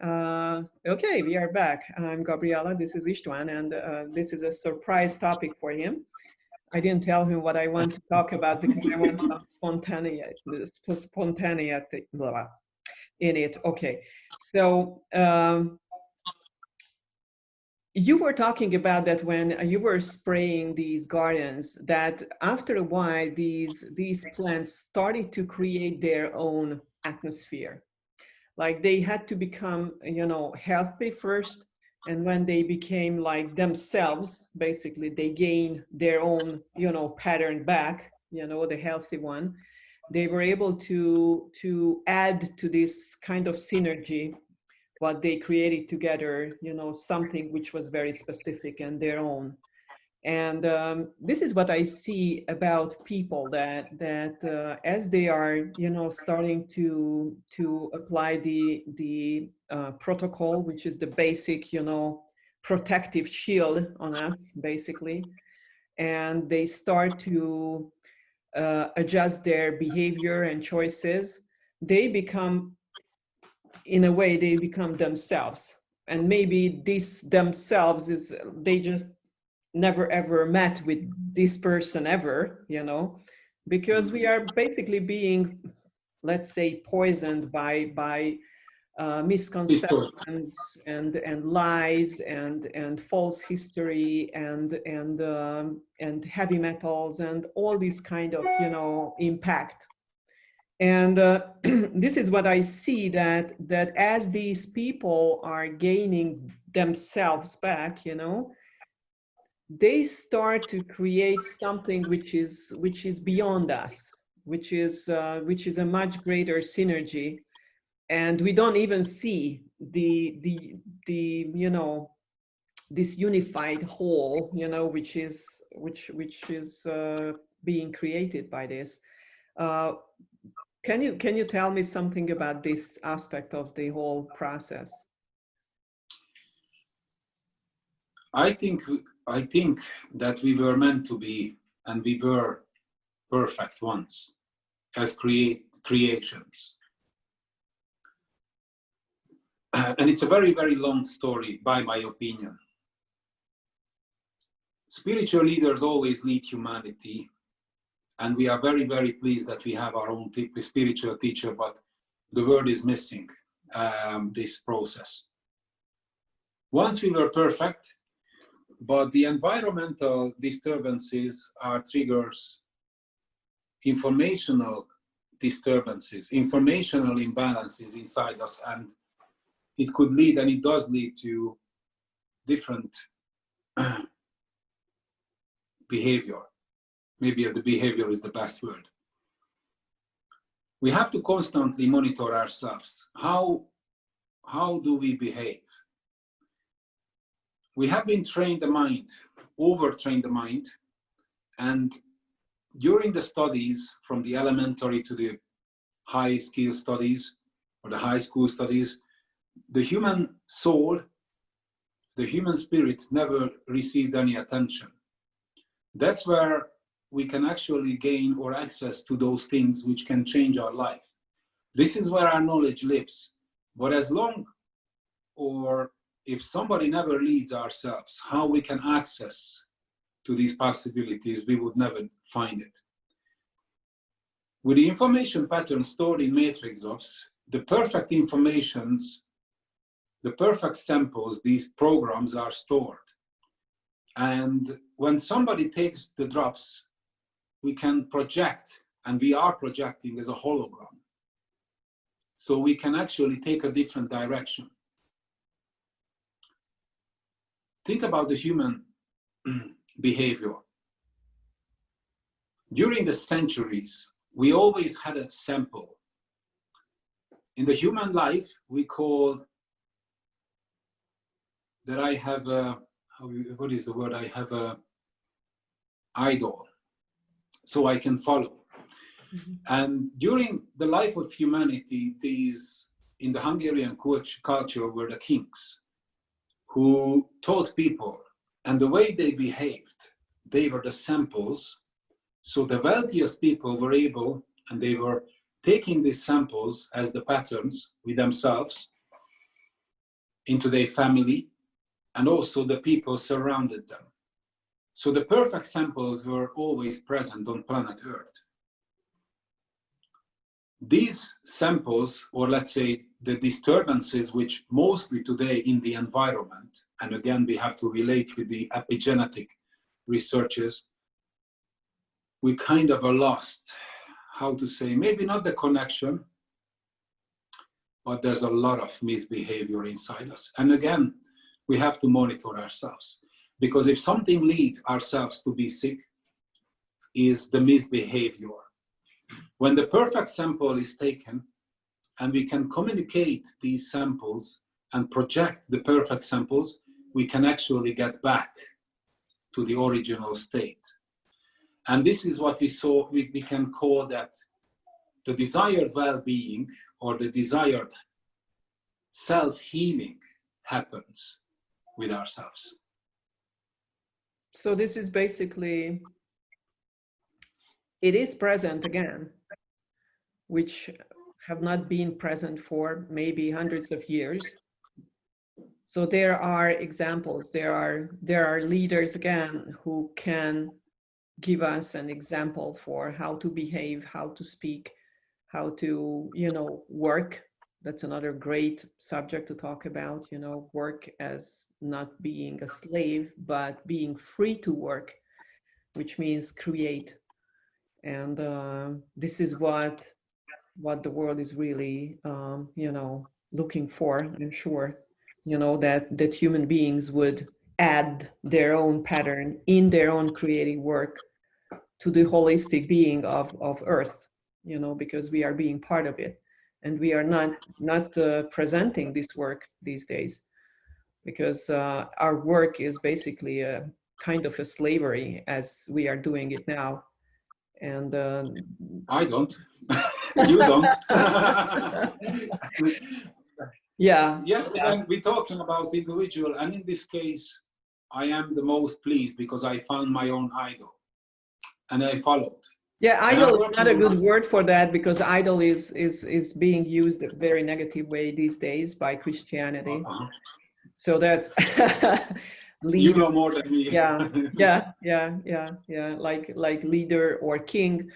Okay, we are back. I'm Gabriela, this is Istvan, and this is a surprise topic for him. I didn't tell him what I want to talk about because I want some spontaneity blah, in it. Okay, so you were talking about that when you were spraying these gardens, that after a while, these plants started to create their own atmosphere. Like they had to become, healthy first, and when they became like themselves, basically they gain their own, pattern back, the healthy one. They were able to add to this kind of synergy what they created together, something which was very specific and their own. And this is what I see about people, that as they are, starting to apply the protocol, which is the basic, protective shield on us, basically, and they start to adjust their behavior and choices, they become, in a way, they become themselves. And maybe this themselves is, they just never ever met with this person ever, because we are basically being, let's say, poisoned by History. misconceptions and lies and false history and heavy metals and all these kind of, impact. And this is what I see, that as these people are gaining themselves back, they start to create something which is beyond us, which is a much greater synergy, and we don't even see the this unified whole, which is being created by this. Uh, can you tell me something about this aspect of the whole process? I think I think that we were meant to be, and we were perfect once as creations. And it's a very, very long story, by my opinion. Spiritual leaders always lead humanity, and we are very, very pleased that we have our own spiritual teacher, but the world is missing this process. Once we were perfect, but the environmental disturbances are triggers informational disturbances, informational imbalances inside us, and it could lead, and it does lead, to different behavior. Maybe the behavior is the best word. We have to constantly monitor ourselves. How do we behave? We have been trained the mind, overtrained the mind, and during the studies, from the elementary to the high skill studies or the high school studies, the human soul, the human spirit never received any attention. That's where we can actually gain or access to those things which can change our life. This is where our knowledge lives. But as long, or if somebody never leads ourselves, how we can access to these possibilities, we would never find it. With the information pattern stored in matrix drops, the perfect informations, the perfect samples, these programs are stored. And when somebody takes the drops, we can project, and we are projecting as a hologram. So we can actually take a different direction. Think about the human behavior. During the centuries, we always had a sample. In the human life, we call that I have a, what is the word? I have a idol, so I can follow. Mm-hmm. And during the life of humanity, these, in the Hungarian culture, were the kings who taught people, and the way they behaved, they were the samples. So the wealthiest people were able, and they were taking these samples as the patterns with themselves, into their family, and also the people surrounded them. So the perfect samples were always present on planet Earth. These samples, or let's say the disturbances which mostly today in the environment, and again we have to relate with the epigenetic researches, we kind of are lost, how to say, maybe not the connection, but there's a lot of misbehavior inside us. And again, we have to monitor ourselves, because if something leads ourselves to be sick, is the misbehavior. When the perfect sample is taken and we can communicate these samples and project the perfect samples, we can actually get back to the original state. And this is what we saw, we can call that the desired well-being or the desired self-healing happens with ourselves. So this is basically, it is present again, which have not been present for maybe hundreds of years. So there are examples, there are leaders again who can give us an example for how to behave, how to speak, how to, work. That's another great subject to talk about, work as not being a slave, but being free to work, which means create. And this is what the world is really, looking for. I'm sure, that human beings would add their own pattern in their own creative work to the holistic being of Earth, because we are being part of it. And we are not presenting this work these days, because our work is basically a kind of a slavery as we are doing it now. And I don't. You don't. Yeah. Yes, Yeah. again, we're talking about individual, and in this case, I am the most pleased because I found my own idol, and I followed. Yeah, And idol is not a good word for that, because idol is being used a very negative way these days by Christianity. So that's You leader. know more than me. Yeah. Like leader or king,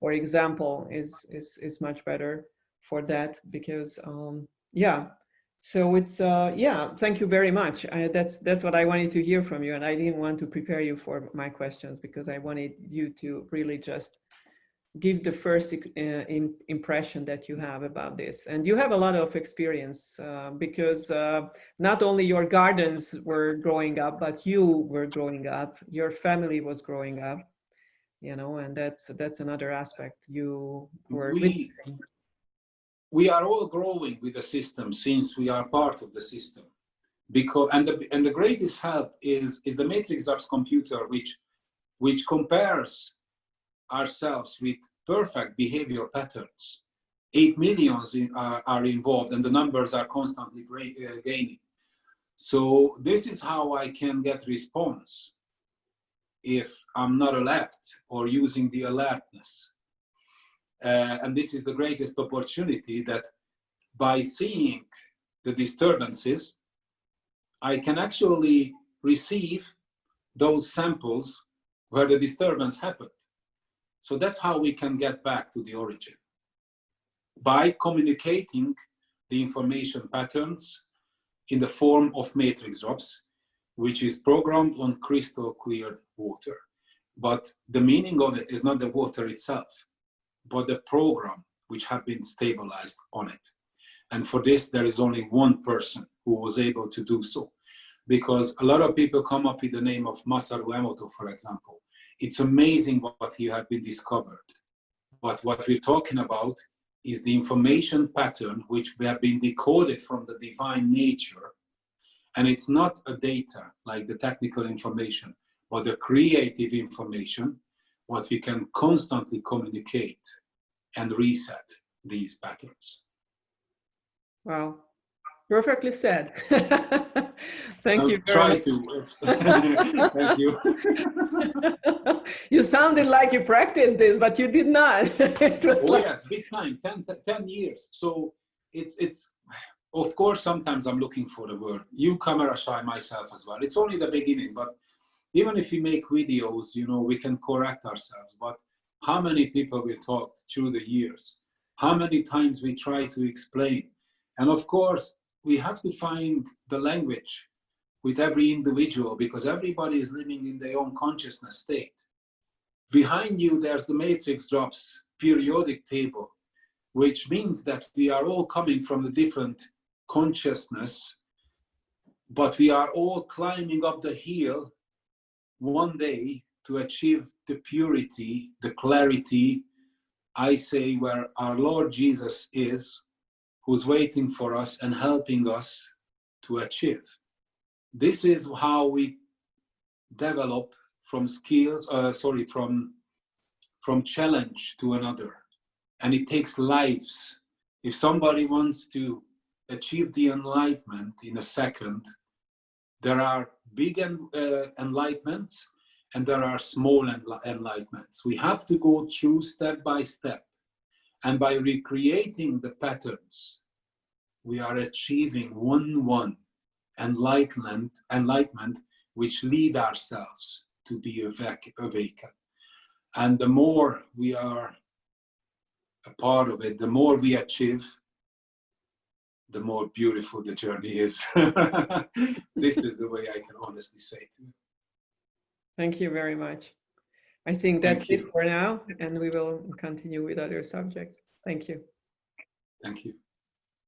or example is much better for that, because yeah. So it's yeah. Thank you very much. That's what I wanted to hear from you, and I didn't want to prepare you for my questions, because I wanted you to really just give the first impression that you have about this. And you have a lot of experience, because not only your gardens were growing up, but you were growing up, your family was growing up, and that's another aspect you were witnessing. We are all growing with the system, since we are part of the system. Because and the greatest help is the matrix apps computer, which compares ourselves with perfect behavior patterns. 8 million are involved, and the numbers are constantly gaining. So this is how I can get response if I'm not alert or using the alertness. And this is the greatest opportunity, that by seeing the disturbances, I can actually receive those samples where the disturbance happened. So that's how we can get back to the origin, by communicating the information patterns in the form of matrix drops, which is programmed on crystal clear water. But the meaning of it is not the water itself, but the program which have been stabilized on it. And for this, there is only one person who was able to do so. Because a lot of people come up with the name of Masaru Emoto, for example. It's amazing what he had been discovered. But what we're talking about is the information pattern which have been decoded from the divine nature. And it's not a data like the technical information, but the creative information, what we can constantly communicate and reset these patterns. Wow. Perfectly said. Thank you very Try much. to. Thank you. You sounded like you practiced this, but you did not. It was Oh like... yes, big time, 10 years. So it's of course, sometimes I'm looking for the word. You camera shy, myself as well. It's only the beginning, but even if we make videos, you know, we can correct ourselves. But how many people we talked through the years? How many times we try to explain? And of course, we have to find the language with every individual, because everybody is living in their own consciousness state. Behind you, there's the matrix drops periodic table, which means that we are all coming from a different consciousness, but we are all climbing up the hill one day to achieve the purity, the clarity, I say, where our Lord Jesus is, who's waiting for us and helping us to achieve. This is how we develop from skills, from challenge to another. And it takes lives. If somebody wants to achieve the enlightenment in a second, there are big enlightenments and there are small enlightenments. We have to go through step by step. And by recreating the patterns, we are achieving one enlightenment, which lead ourselves to be awakened. And the more we are a part of it, the more we achieve, the more beautiful the journey is. This is the way I can honestly say to you. Thank you very much. I think that's it for now, and we will continue with other subjects. Thank you. Thank you.